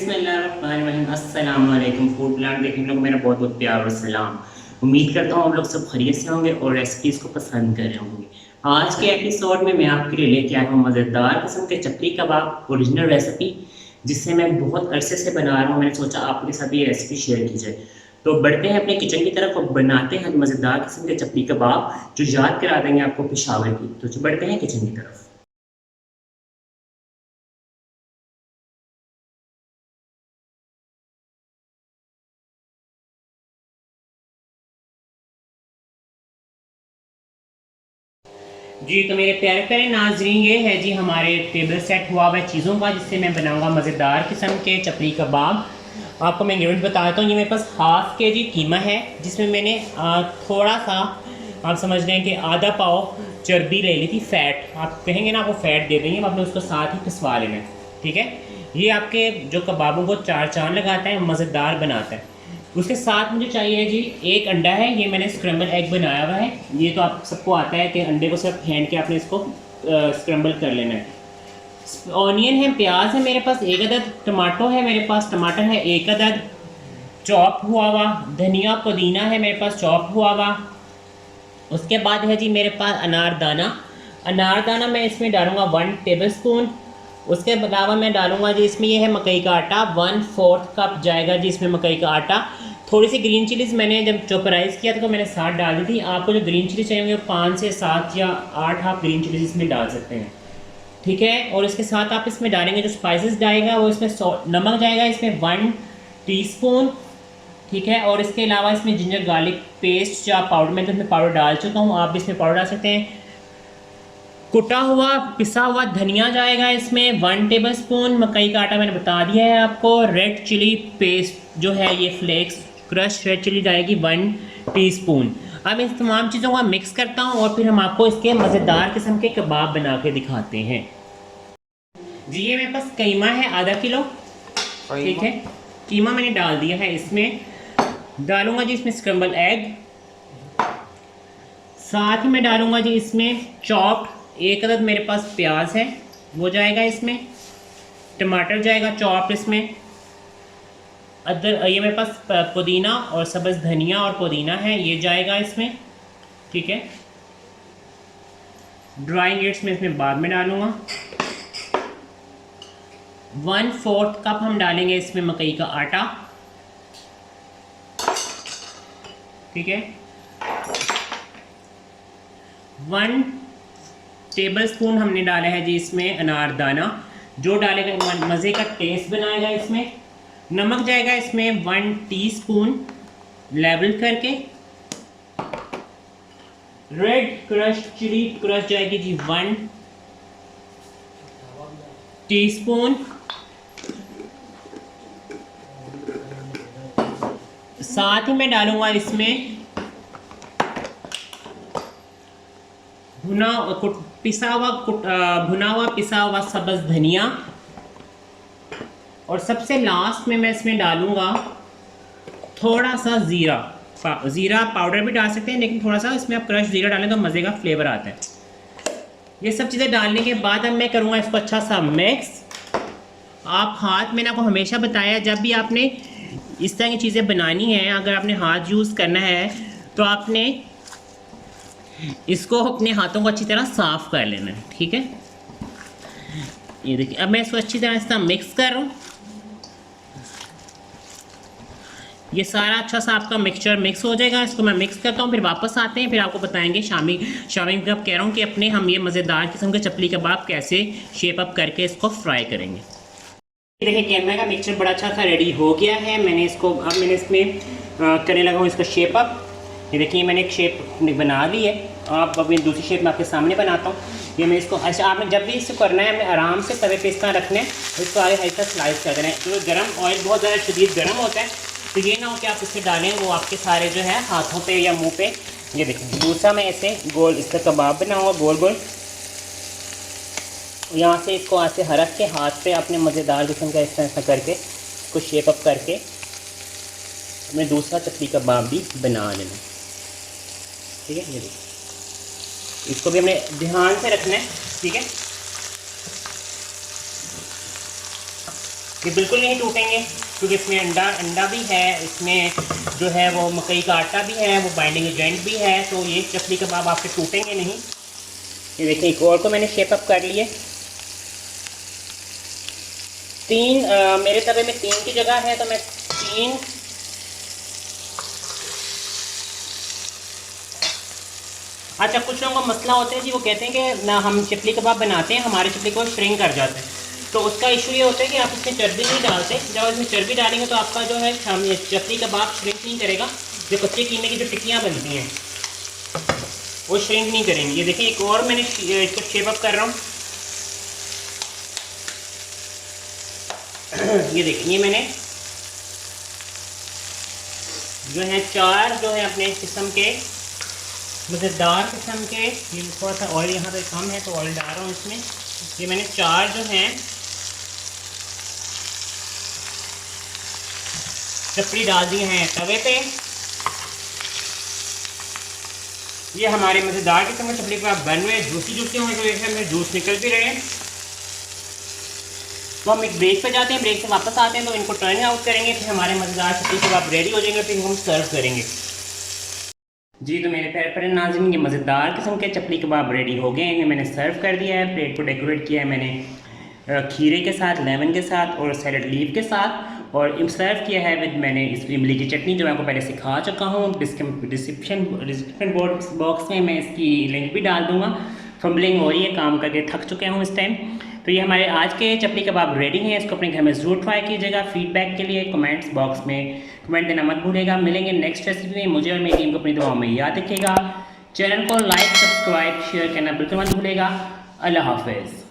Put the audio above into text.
बिस्मिल्लाहिर्रहमानिर्रहीम। अस्सलाम वालेकुम। फूड प्लांट देखने लोग मेरा बहुत बहुत प्यार और सलाम। उम्मीद करता हूँ आप लोग सब खैरियत से होंगे और रेसिपीज़ को पसंद कर रहे होंगे। आज के एपिसोड में मैं आपके लिए लेके आया हूँ मज़ेदार किस्म के चपली कबाब ओरिजिनल रेसिपी, जिससे मैं बहुत अरसे से बना रहा हूँ। मैंने सोचा आपके साथ ये रेसिपी शेयर की जाए। तो बढ़ते हैं अपने किचन की तरफ और बनाते हैं मज़ेदार किस्म के चपली कबाब जो याद करा देंगे आपको पेशावर की। तो बढ़ते हैं किचन की तरफ। जी तो मेरे प्यारे प्यारे नाजरीन, ये है जी हमारे टेबल सेट हुआ हुआ चीज़ों का, जिससे मैं बनाऊंगा मज़ेदार किस्म के चपली कबाब। आपको मैं इंग्रेडिएंट बताता हूँ। ये मेरे पास हाफ के जी कीमा है, जिसमें मैंने थोड़ा सा, आप समझ लें कि आधा पाव चर्बी ले ली थी। फ़ैट आप कहेंगे ना, आपको फ़ैट दे देंगे, आपने उसको साथ ही पिसवा लेना है। ठीक है, ये आपके जो कबाबों को चार चांद लगाता है, मज़ेदार बनाता है। उसके साथ मुझे चाहिए जी एक अंडा है। ये मैंने स्क्रम्बल एग बनाया हुआ है। ये तो आप सबको आता है कि अंडे को सिर्फ फेंट के आपने इसको स्क्रम्बल कर लेना है। ऑनियन है, प्याज है मेरे पास एक अदद, टमाटो है मेरे पास, टमाटर है एक अदद, चॉप हुआ हुआ धनिया पुदीना है मेरे पास चॉप हुआ हुआ। उसके बाद है जी मेरे पास अनारदाना। अनारदाना मैं इसमें डालूँगा 1 टेबल स्पून। उसके अलावा मैं डालूँगा जी इसमें, ये है मकई का आटा, 1/4 कप जाएगा जी इसमें मकई का आटा। थोड़ी सी ग्रीन चिलीज़ मैंने जब चॉपराइज़ किया था तो मैंने 7 डाल दी थी। आपको जो ग्रीन चिली चाहिए वो 5 से 7 या 8 आप ग्रीन चिलीज़ इसमें डाल सकते हैं। ठीक है, और इसके साथ आप इसमें डालेंगे जो स्पाइसेस जाएगा वो इसमें नमक जाएगा इसमें 1 टीस्पून। ठीक है, और इसके अलावा इसमें जिंजर गार्लिक पेस्ट या पाउडर, मैं तो इसमें पाउडर डाल चुका हूँ, आप भी इसमें पाउडर डाल सकते हैं। कुटा हुआ पिसा हुआ धनिया जाएगा इसमें 1 टेबल स्पून। मकई का आटा मैंने बता दिया है आपको। रेड चिली पेस्ट जो है ये फ्लेक्स क्रश रेड चिली जाएगी 1 टीस्पून। अब इन तमाम चीज़ों को मिक्स करता हूँ और फिर हम आपको इसके मज़ेदार किस्म के कबाब बना के दिखाते हैं। जी ये मेरे पास कीमा है आधा किलो। ठीक है, कीमा मैंने डाल दिया है इसमें। डालूंगा जी इसमें स्क्रम्बल एग, साथ ही मैं डालूंगा जी इसमें चॉप्ड एक अदद मेरे पास प्याज है वो जाएगा इसमें। टमाटर जाएगा चॉप्ड इसमें। ये मेरे पास पुदीना और सब्ज़ धनिया और पुदीना है, ये जाएगा इसमें। ठीक है, ड्राई इंग्रेडिएंट्स में इसमें बाद में डालूंगा। 1/4 कप हम डालेंगे इसमें मकई का आटा। ठीक है, 1 टेबल स्पून हमने डाला है जी इसमें अनारदाना, जो डालेगा मज़े का टेस्ट बनाएगा इसमें। नमक जाएगा इसमें 1 टीस्पून लेवल करके। रेड क्रश चिली क्रश जाएगी जी 1 टीस्पून। साथ ही मैं डालूंगा इसमें भुना हुआ पिसा हुआ सब्ज़ धनिया। और सबसे लास्ट में मैं इसमें डालूंगा थोड़ा सा ज़ीरा। ज़ीरा पाउडर भी डाल सकते हैं, लेकिन थोड़ा सा इसमें आप क्रश ज़ीरा डालें तो मज़े का फ्लेवर आता है। ये सब चीज़ें डालने के बाद अब मैं करूँगा इसको अच्छा सा मिक्स। आप हाथ, मैंने आपको हमेशा बताया जब भी आपने इस तरह की चीज़ें बनानी है, अगर आपने हाथ यूज़ करना है तो आपने इसको अपने हाथों को अच्छी तरह साफ़ कर लेना है। ठीक है, ये देखिए अब मैं इसको अच्छी तरह इस तरह मिक्स कर रहा हूँ। ये सारा अच्छा सा आपका मिक्सचर मिक्स हो जाएगा। इसको मैं मिक्स करता हूँ, फिर वापस आते हैं, फिर आपको बताएंगे शामी कब कह रहा हूँ कि अपने हम ये मज़ेदार किस्म के चपली कबाब कैसे शेप अप करके इसको फ्राई करेंगे। देखिए कैमरा का मिक्सचर बड़ा अच्छा सा रेडी हो गया है। मैंने इसमें करने लगा हूँ इसका शेप अप। ये देखिए मैंने एक शेप बना ली है। आप अभी दूसरी शेप में आपके सामने बनाता हूँ। ये मैं इसको अच्छा, आपने जब भी इसको करना है हमें आराम से तवे पे इस तरह रखना है, इसको आगे हल्का स्लाइस कर देना है। तो गर्म ऑयल बहुत ज़्यादा शदीद गर्म होता है, तो ये ना हो कि आप इसे डालें वो आपके सारे जो है हाथों पे या मुंह पे। ये देखिए दूसरा मैं ऐसे गोल इसका कबाब बनाऊँगा गोल गोल। यहाँ से इसको ऐसे हरक के हाथ पे अपने मज़ेदार किस्म का इस तरह करके इसको शेप अप करके हमें दूसरा चपली कबाब भी बना लेना। ठीक है, ये देखिए इसको भी हमने ध्यान से रखना है। ठीक है, ये बिल्कुल नहीं टूटेंगे क्योंकि इसमें अंडा भी है, इसमें जो है वो मकई का आटा भी है, वो बाइंडिंग एजेंट भी है, तो ये चपली कबाब आपके टूटेंगे नहीं। ये देखिए एक और को मैंने शेप अप कर लिए। मेरे तवे में 3 की जगह है तो मैं 3 अच्छा, कुछ लोगों का मसला होता है जी, वो कहते हैं कि ना हम चपली कबाब बनाते हैं, हमारे चपली को श्रिंक कर जाते हैं। तो उसका इशू ये होता है कि आप इसमें चर्बी नहीं डालते। जब इसमें चर्बी डालेंगे तो आपका जो है चपली कबाब श्रिंक नहीं करेगा। जो कच्चे कीमे की जो टिक्कियाँ बनती हैं वो श्रिंक नहीं करेंगी। ये देखिए एक और मैंने इसको शेप अप कर रहा हूँ। ये देखिए ये मैंने जो है 4 जो है अपने किस्म के मज़ेदार किस्म के, ये थोड़ा सा ऑयल यहाँ पे कम है तो ऑयल डाल रहा हूँ इसमें। ये मैंने 4 जो हैं चपड़ी डाल दी हैं तवे पे। ये हमारे मज़ेदार किस्म के चपली कबाब बन रहे हैं, जूसी होंगे, तो देखिए हमें जूस निकल भी रहे हैं। तो हम एक ब्रेक पे जाते हैं, ब्रेक से वापस आते हैं तो इनको टर्न आउट करेंगे, फिर हमारे मज़ेदार चपली कबाब रेडी हो जाएंगे, फिर हम सर्व करेंगे। जी तो मेरे प्यारे प्यारे नाज़रीन, ये मज़ेदार किस्म के चपली कबाब रेडी हो गए हैं। इन्हें मैंने सर्व कर दिया है। प्लेट को डेकोरेट किया है मैंने खीरे के साथ, लेमन के साथ और सैलड लीफ के साथ, और सर्व किया है विद मैंने इस इमली की चटनी जो मैं आपको पहले सिखा चुका हूँ। डिस्क्रिप्शन बॉक्स में मैं इसकी लिंक भी डाल दूँगा। फंबलिंग हो रही है, काम करके थक चुके हूँ इस टाइम। तो ये हमारे आज के चपली कबाब रेडी हैं। इसको अपने घर में ज़रूर ट्राई कीजिएगा। फीडबैक के लिए कमेंट्स बॉक्स में कमेंट देना मत भूलिएगा। मिलेंगे नेक्स्ट रेसिपी में। मुझे और मेरी टीम को अपनी दुआओं में याद रखिएगा। चैनल को लाइक, सब्सक्राइब, शेयर करना बिल्कुल मत भूलिएगा। अल्लाह हाफिज़।